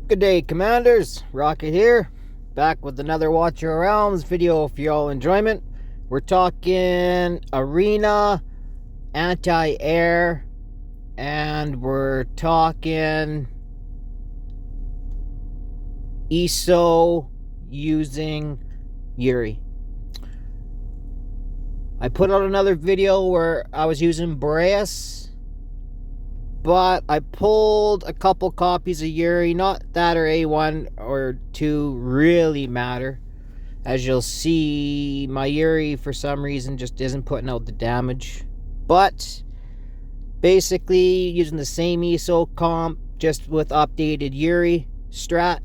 Good day, Commanders. Rocket here, back with another Watch Your Realms video for y'all enjoyment. We're talking arena, anti-air, and we're talking ESO using Yuri. I put out another video where I was using Boreas, but I pulled a couple copies of Yuri. Not that or A1 or 2 really matter. As you'll see, my Yuri for some reason just isn't putting out the damage. But basically using the same ESO comp, just with updated Yuri strat.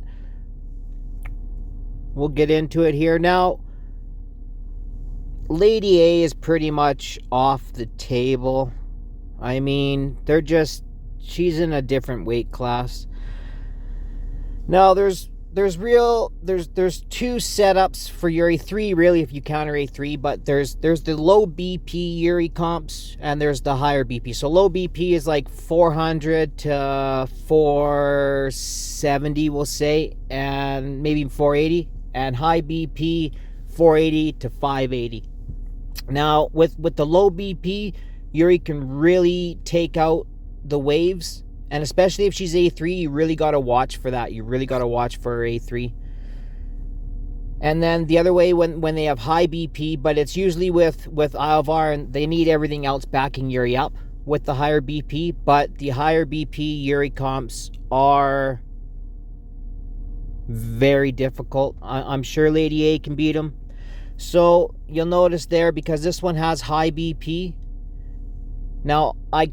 We'll get into it here. Now, Lady A is pretty much off the table. I mean, she's in a different weight class. Now, there's two setups for Yuri, 3 really if you counter A3, but there's the low BP Yuri comps and there's the higher BP. So low BP is like 400 to 470, we'll say, and maybe 480, and high BP 480 to 580. Now, with the low BP, Yuri can really take out the waves, and especially if she's A3, you really got to watch for that. You really got to watch for her A3. And then the other way, when they have high BP, but it's usually with Alvar, and they need everything else backing Yuri up with the higher BP, but the higher BP Yuri comps are very difficult. I'm sure Lady A can beat them. So you'll notice there, because this one has high BP. Now, you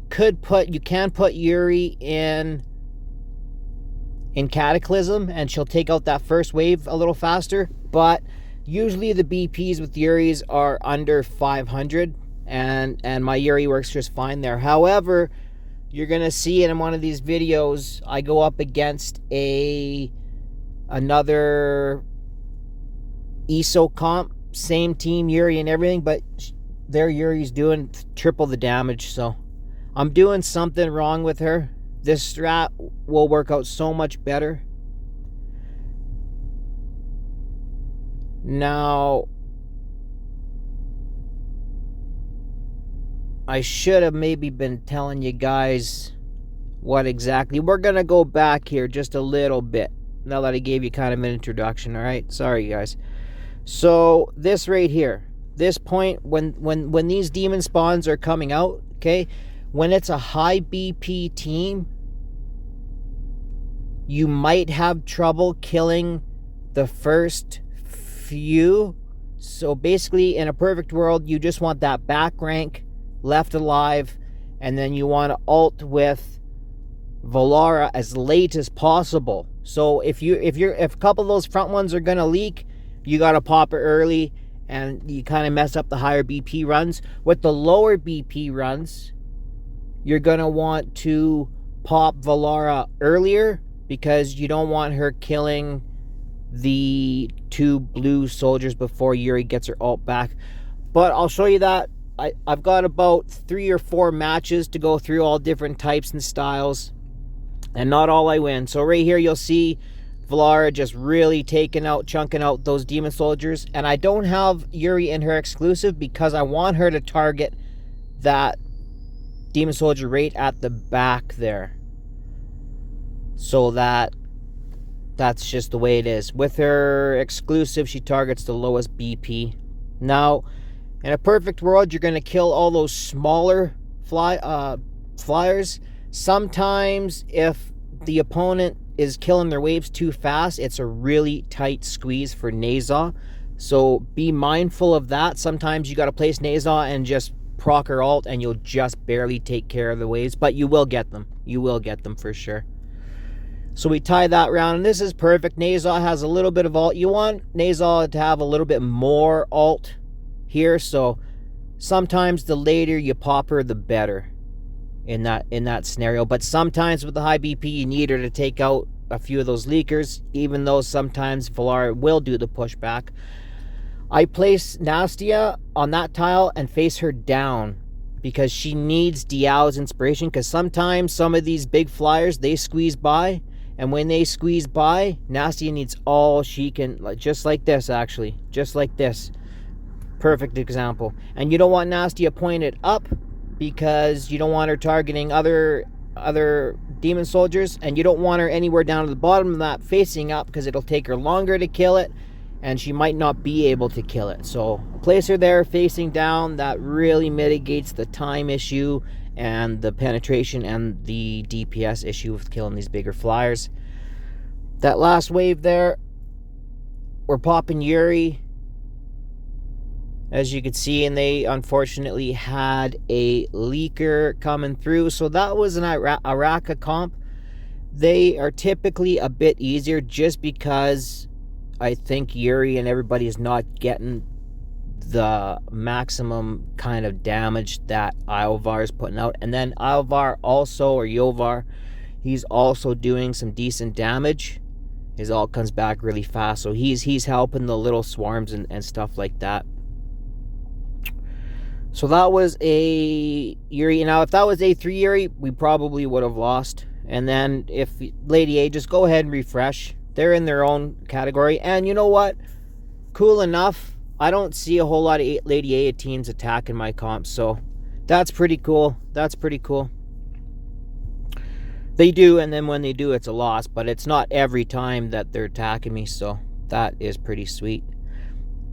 can put Yuri in Cataclysm, and she'll take out that first wave a little faster, but usually the BPs with Yuris are under 500, and my Yuri works just fine there. However, you're going to see in one of these videos, I go up against another ESO comp, same team, Yuri and everything, but their Yuri's doing triple the damage, so I'm doing something wrong with her. This strat will work out so much better. Now, I should have maybe been telling you guys what exactly. We're going to go back here just a little bit, now that I gave you kind of an introduction, alright? Sorry, guys. So, this right here, this point, when these demon spawns are coming out, okay, when it's a high BP team, you might have trouble killing the first few. So basically, in a perfect world, you just want that back rank left alive, and then you want to ult with Valara as late as possible. So if a couple of those front ones are gonna leak, you gotta pop it early, and you kind of mess up the higher BP runs. With the lower BP runs, you're going to want to pop Valara earlier, because you don't want her killing the 2 blue soldiers before Yuri gets her ult back. But I'll show you that. I've got about 3 or 4 matches to go through, all different types and styles, and not all I win. So right here you'll see Valara just really chunking out those demon soldiers. And I don't have Yuri in her exclusive because I want her to target that demon soldier right at the back there. So that's just the way it is. With her exclusive, she targets the lowest BP. Now, in a perfect world, you're going to kill all those smaller flyers. Sometimes if the opponent is killing their waves too fast, it's a really tight squeeze for Nezha. So be mindful of that. Sometimes you got to place Nezha and just proc her ult, and you'll just barely take care of the waves, but you will get them. You will get them for sure. So we tie that round, and this is perfect. Nezha has a little bit of ult. You want Nezha to have a little bit more ult here, so sometimes the later you pop her, the better in that scenario. But sometimes with the high BP, you need her to take out a few of those leakers, even though sometimes Valara will do the pushback. I place Nastya on that tile and face her down, because she needs Diao's inspiration, because sometimes some of these big flyers, they squeeze by, And when they squeeze by, Nastya needs all she can, just like this, actually. Just like this. Perfect example. And you don't want Nastya pointed up because you don't want her targeting other demon soldiers, and you don't want her anywhere down at the bottom of that facing up because it'll take her longer to kill it and she might not be able to kill it. So place her there facing down. That really mitigates the time issue and the penetration and the DPS issue with killing these bigger flyers. That last wave there, we're popping Yuri, as you can see, and they unfortunately had a leaker coming through. So that was an Araka comp. They are typically a bit easier just because I think Yuri and everybody is not getting the maximum kind of damage that Iovar is putting out. And then Iovar also, or Yovar, he's also doing some decent damage. His ult comes back really fast, so he's helping the little swarms and stuff like that. So that was a Yuri. Now, if that was A3 Yuri, we probably would have lost. And then if Lady A, just go ahead and refresh. They're in their own category. And you know what? Cool enough. I don't see a whole lot of Lady A18s attacking my comps. So that's pretty cool. That's pretty cool. They do, and then when they do, it's a loss. But it's not every time that they're attacking me. So that is pretty sweet.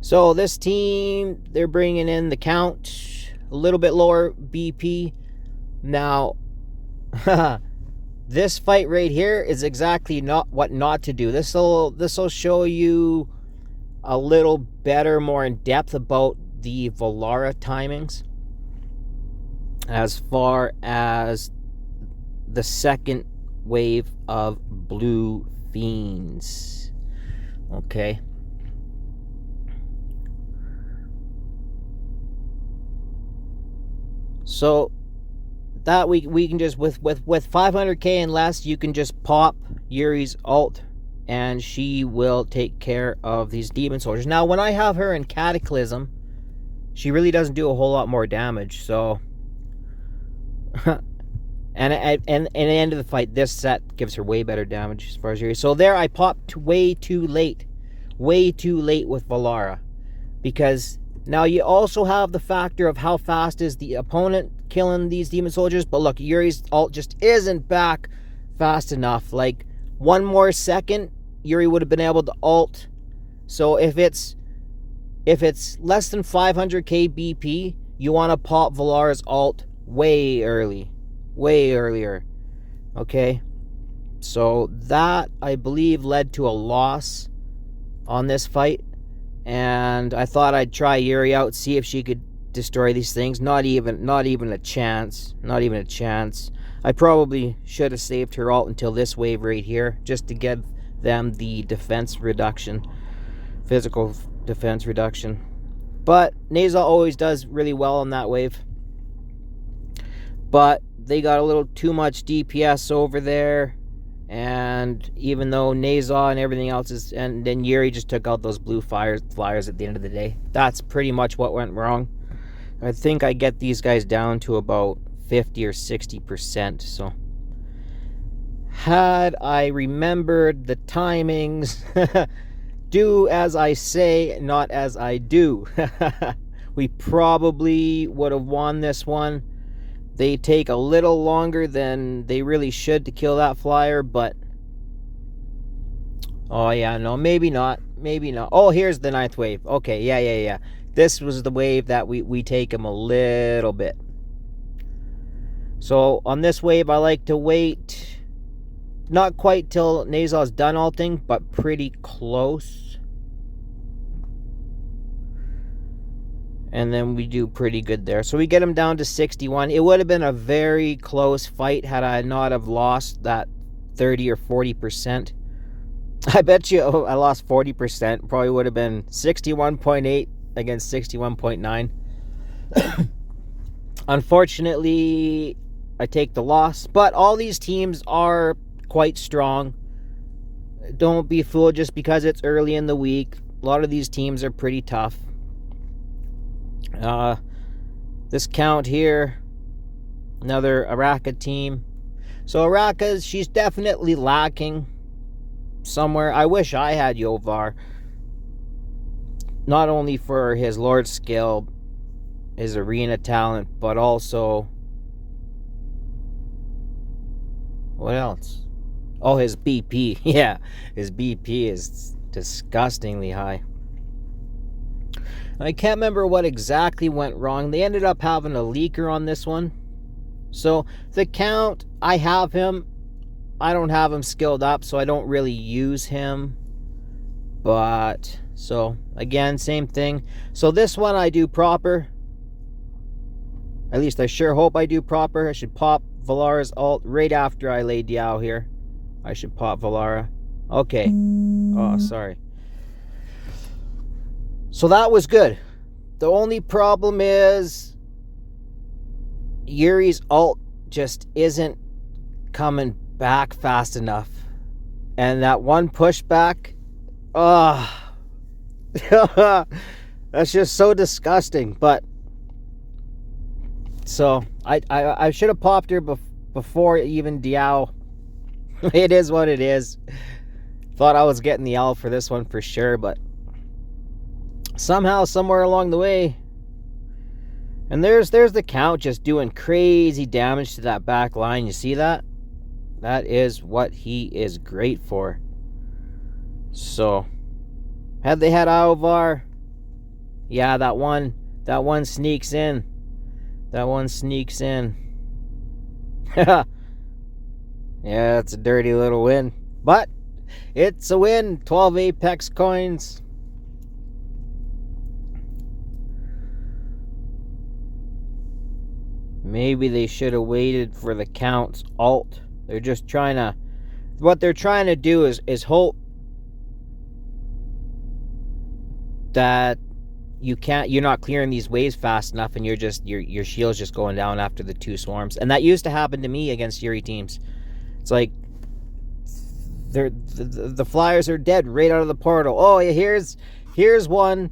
So this team, they're bringing in the count, a little bit lower BP. Now, this fight right here is exactly not what not to do. This'll show you a little better, more in depth about the Valara timings as far as the second wave of blue fiends. Okay. So that we can just with 500k and less, you can just pop Yuri's ult and she will take care of these demon soldiers. Now when I have her in Cataclysm, she really doesn't do a whole lot more damage. So and at the end of the fight, this set gives her way better damage as far as Yuri. So there I popped way too late with Valara, because now you also have the factor of how fast is the opponent killing these demon soldiers. But look, Yuri's ult just isn't back fast enough. Like, one more second, Yuri would have been able to ult. So if it's less than 500k BP, you want to pop Valara's ult way earlier. Okay, so that I believe led to a loss on this fight. And I thought I'd try Yuri out, see if she could destroy these things. Not even a chance. Not even a chance. I probably should have saved her ult until this wave right here, just to give them the defense reduction, physical defense reduction. But Nezha always does really well on that wave. But they got a little too much DPS over there. And even though Nezha and everything else is, and then Yuri just took out those blue flyers at the end of the day. That's pretty much what went wrong. I think I get these guys down to about 50 or 60%. So had I remembered the timings, do as I say, not as I do, we probably would have won this one. They take a little longer than they really should to kill that flyer, but oh yeah, no, maybe not. Oh, here's the 9th wave. Okay, yeah. This was the wave that we take them a little bit. So on this wave, I like to wait, not quite till Nezha's done ulting, but pretty close. And then we do pretty good there. So we get him down to 61. It would have been a very close fight had I not have lost that 30 or 40%. I bet you I lost 40%. Probably would have been 61.8 against 61.9. Unfortunately, I take the loss. But all these teams are quite strong. Don't be fooled just because it's early in the week. A lot of these teams are pretty tough. This count here, another Araka team. So Araka, she's definitely lacking somewhere. I wish I had Yovar. Not only for his Lord skill, his arena talent, but also... What else? Oh, his BP. Yeah, his BP is disgustingly high. I can't remember what exactly went wrong. They ended up having a leaker on this one. So, the Count, I have him. I don't have him skilled up, so I don't really use him. But, so, again, same thing. So, this one I do proper. At least I sure hope I do proper. I should pop Valara's ult right after I lay Diao here. I should pop Valara. Okay. Oh, sorry. So that was good. The only problem is Yuri's ult just isn't coming back fast enough. And that one pushback, that's just so disgusting. But so I should have popped her before even Diao. It is what it is. Thought I was getting the L for this one for sure, but somehow, somewhere along the way, and there's the Count just doing crazy damage to that back line. You see that? That is what he is great for. So, had they had Alvar, yeah, that one sneaks in. That one sneaks in. Yeah, it's a dirty little win. But it's a win. 12 Apex coins. Maybe they should have waited for the Count's ult. They're just trying to... What they're trying to do is hope that you're not clearing these waves fast enough, and your shield's just going down after the 2 swarms. And that used to happen to me against Yuri teams. It's like the flyers are dead right out of the portal. Oh, yeah, here's one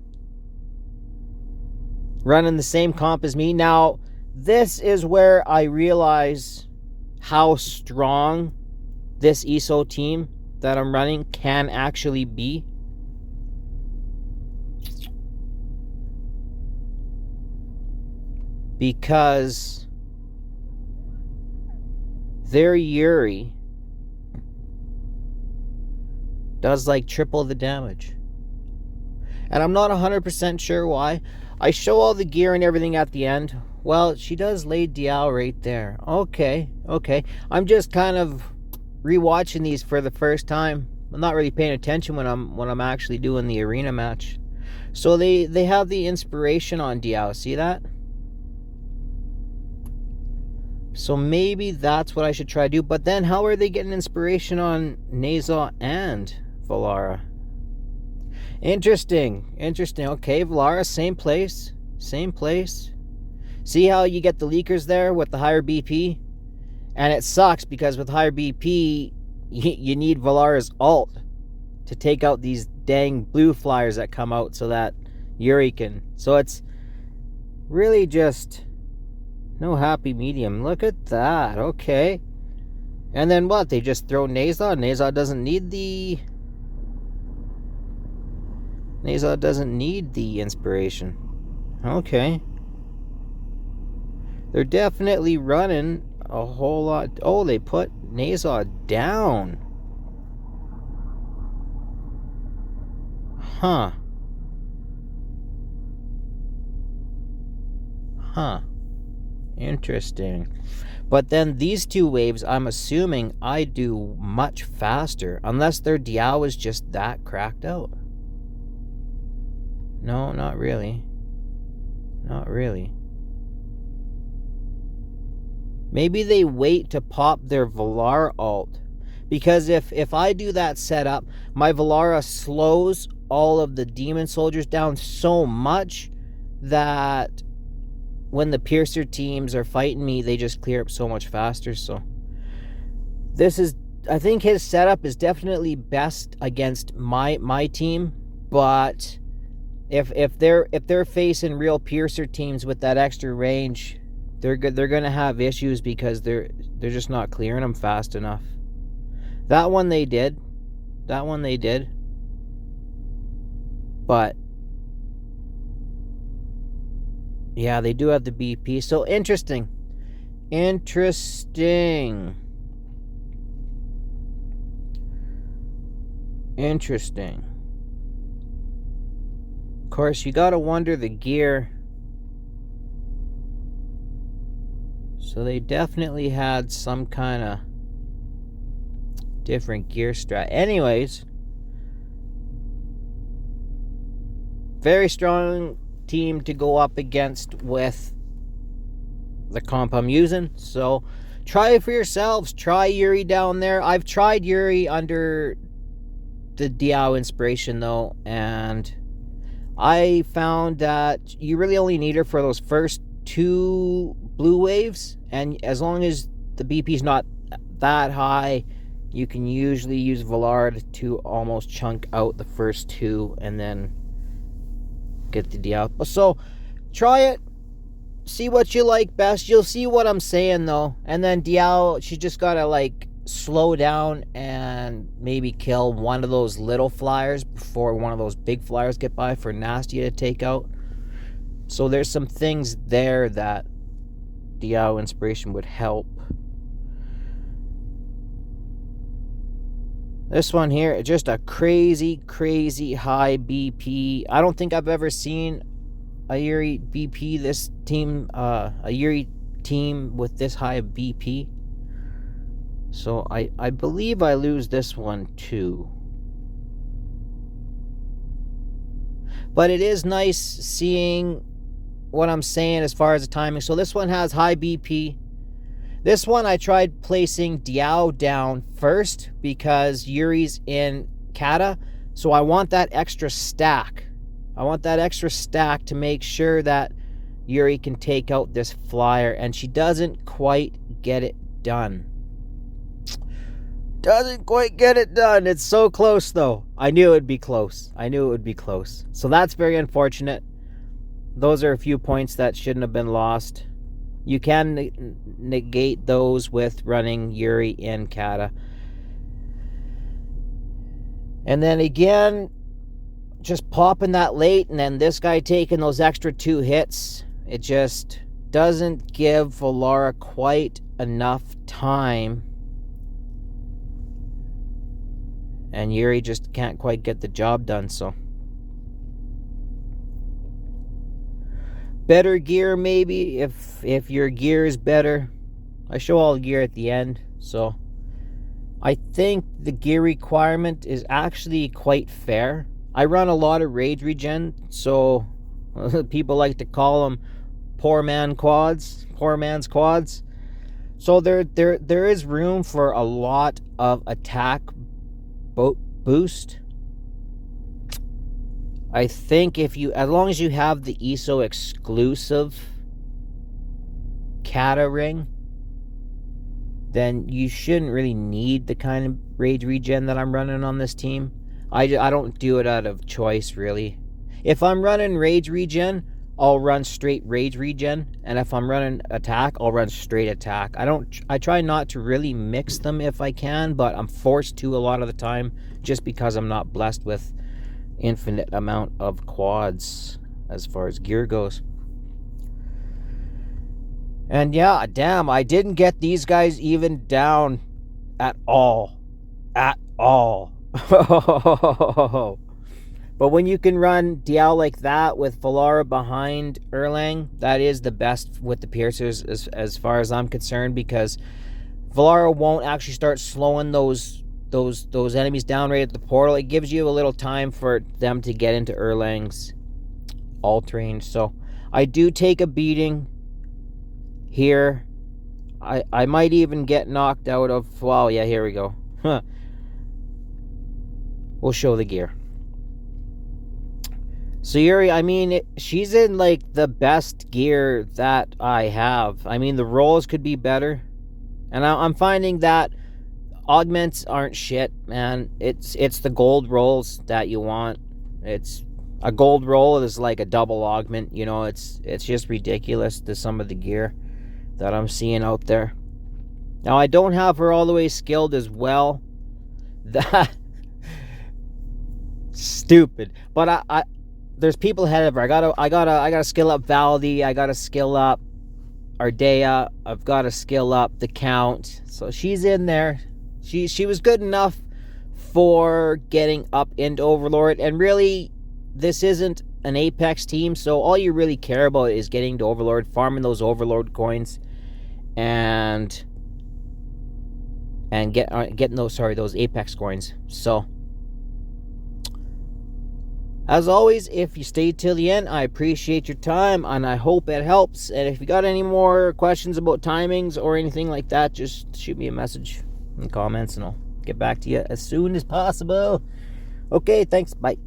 running the same comp as me. Now, this is where I realize how strong this ESO team that I'm running can actually be. Because their Yuri does like triple the damage. And I'm not 100% sure why. I show all the gear and everything at the end. Well, she does lay Diao right there. Okay. I'm just kind of rewatching these for the first time. I'm not really paying attention when I'm actually doing the arena match. So they have the inspiration on Diao. See that? So maybe that's what I should try to do. But then how are they getting inspiration on Nezha and Valara? Interesting. Okay, Valara, same place. See how you get the leakers there with the higher BP? And it sucks because with higher BP, you need Valara's ult to take out these dang blue flyers that come out so that Yuri can... So it's really just... no happy medium. Look at that. Okay. And then what? They just throw Nezha? Nezha doesn't need the... Nezha doesn't need the inspiration. Okay. They're definitely running a whole lot... Oh, they put Nezha down. Huh. Interesting. But then these 2 waves, I'm assuming I do much faster. Unless their Diao is just that cracked out. No, not really. Maybe they wait to pop their Valara ult. Because if I do that setup, my Valara slows all of the demon soldiers down so much that when the piercer teams are fighting me, they just clear up so much faster. So this is, I think his setup is definitely best against my team, but if they're facing real piercer teams with that extra range, they're going to have issues because they're just not clearing them fast enough. That one they did. But yeah, they do have the BP. So interesting. Interesting. Of course, you gotta wonder the gear. So they definitely had some kind of different gear strat. Anyways, very strong team to go up against with the comp I'm using. So try it for yourselves. Try Yuri down there. I've tried Yuri under the Diao inspiration though, and I found that you really only need her for those first 2 blue waves, and as long as the BP's not that high, you can usually use Valara to almost chunk out the first 2 and then get the Diao. So try it, see what you like best. You'll see what I'm saying though. And then Diao, she just gotta like slow down and maybe kill one of those little flyers before one of those big flyers get by for Nastya to take out. So there's some things there that Diao inspiration would help. This one here, just a crazy high BP. I don't think I've ever seen a Yuri BP, this team, a Yuri team with this high of BP. So I believe I lose this one too. But it is nice seeing what I'm saying as far as the timing. So this one has high BP. This one I tried placing Diao down first because Yuri's in Kata. So I want that extra stack. I want that extra stack to make sure that Yuri can take out this flyer. And she doesn't quite get it done. Doesn't quite get it done. It's so close though. I knew it would be close. So that's very unfortunate. Those are a few points that shouldn't have been lost. You can negate those with running Yuri in Kata. And then again, just popping that late, and then this guy taking those extra 2 hits. It just doesn't give Valara quite enough time. And Yuri just can't quite get the job done, so. Better gear maybe, if your gear is better. I show all the gear at the end, so I think the gear requirement is actually quite fair. I run a lot of rage regen, so people like to call them poor man's quads. So there is room for a lot of attack boost. I think as long as you have the ESO exclusive Kata ring, then you shouldn't really need the kind of rage regen that I'm running on this team. I don't do it out of choice, really. If I'm running rage regen, I'll run straight rage regen, and if I'm running attack, I'll run straight attack. I try not to really mix them if I can, but I'm forced to a lot of the time just because I'm not blessed with infinite amount of quads as far as gear goes. And yeah, damn, I didn't get these guys even down at all. But when you can run Diao like that with Valara behind Erlang, that is the best with the piercers as far as I'm concerned, because Valara won't actually start slowing those enemies down right at the portal. It gives you a little time for them to get into Erlang's alt range. So I do take a beating here. I might even get knocked out of... Well, yeah, here we go. We'll show the gear. So Yuri, I mean, she's in like the best gear that I have. I mean, the rolls could be better. And I'm finding that augments aren't shit, man. It's the gold rolls that you want. It's a gold roll is like a double augment, you know. It's just ridiculous to some of the gear that I'm seeing out there. Now, I don't have her all the way skilled as well. That stupid. But I there's people ahead of her. I gotta skill up Valdi. I gotta skill up Ardea. I've gotta skill up the Count. So she's in there. She was good enough for getting up into Overlord. And really, this isn't an Apex team, so all you really care about is getting to Overlord, farming those Overlord coins, and getting those Apex coins. So, as always, if you stayed till the end, I appreciate your time, and I hope it helps. And if you got any more questions about timings or anything like that, just shoot me a message in the comments, and I'll get back to you as soon as possible. Okay, thanks. Bye.